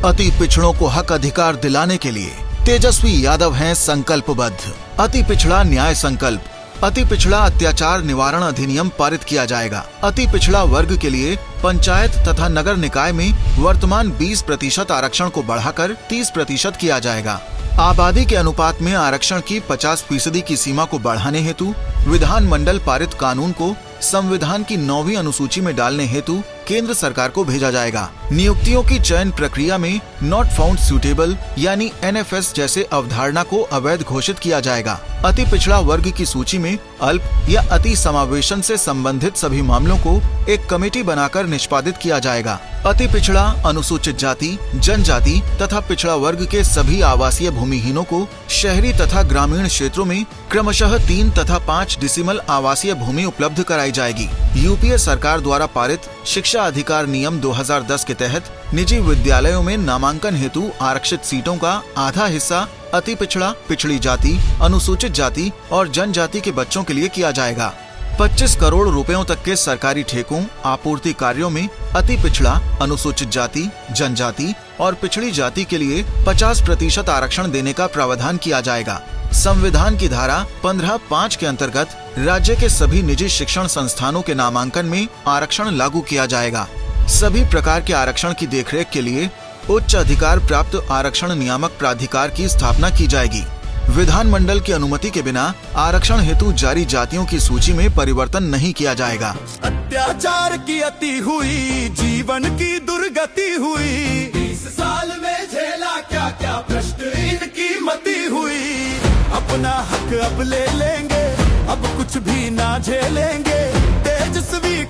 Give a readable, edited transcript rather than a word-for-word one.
अति पिछड़ों को हक अधिकार दिलाने के लिए तेजस्वी यादव हैं संकल्पबद्ध। अति पिछड़ा न्याय संकल्प। अति पिछड़ा अत्याचार निवारण अधिनियम पारित किया जाएगा। अति पिछड़ा वर्ग के लिए पंचायत तथा नगर निकाय में वर्तमान 20% आरक्षण को बढ़ाकर 30% किया जाएगा। आबादी के अनुपात में आरक्षण की 50% की सीमा को बढ़ाने हेतु विधानमंडल पारित कानून को संविधान की 9वीं अनुसूची में डालने हेतु केंद्र सरकार को भेजा जाएगा। नियुक्तियों की चयन प्रक्रिया में नॉट फाउंड सूटेबल यानी NFS जैसे अवधारणा को अवैध घोषित किया जाएगा। अति पिछड़ा वर्ग की सूची में अल्प या अति समावेशन से संबंधित सभी मामलों को एक कमेटी बनाकर निष्पादित किया जाएगा। अति पिछड़ा, अनुसूचित जाति, जनजाति तथा पिछड़ा वर्ग के सभी आवासीय भूमिहीनों को शहरी तथा ग्रामीण क्षेत्रों में क्रमशः 3 तथा 5 डिसिमल आवासीय भूमि उपलब्ध कराई जाएगी। यूपीए सरकार द्वारा पारित शिक्षा अधिकार नियम 2010 के तहत निजी विद्यालयों में नामांकन हेतु आरक्षित सीटों का आधा हिस्सा अति पिछड़ा, पिछड़ी जाति, अनुसूचित जाति और जनजाति के बच्चों के लिए किया जाएगा। 25 करोड़ रुपयों तक के सरकारी ठेकों, आपूर्ति कार्यों में अति पिछड़ा, अनुसूचित जाति, जनजाति और पिछड़ी जाति के लिए 50% आरक्षण देने का प्रावधान किया जाएगा। संविधान की धारा 15(5) के अंतर्गत राज्य के सभी निजी शिक्षण संस्थानों के नामांकन में आरक्षण लागू किया जाएगा। सभी प्रकार के आरक्षण की देखरेख के लिए उच्च अधिकार प्राप्त आरक्षण नियामक प्राधिकार की स्थापना की जाएगी। विधानमंडल की अनुमति के बिना आरक्षण हेतु जारी जातियों की सूची में परिवर्तन नहीं किया जाएगा। अत्याचार की अति हुई, जीवन की दुर्गति हुई, 20 साल में झेला क्या क्या प्रश्न इनकी मती हुई। अपना हक अब ले लेंगे, अब कुछ भी ना झेलेंगे, तेजस्वी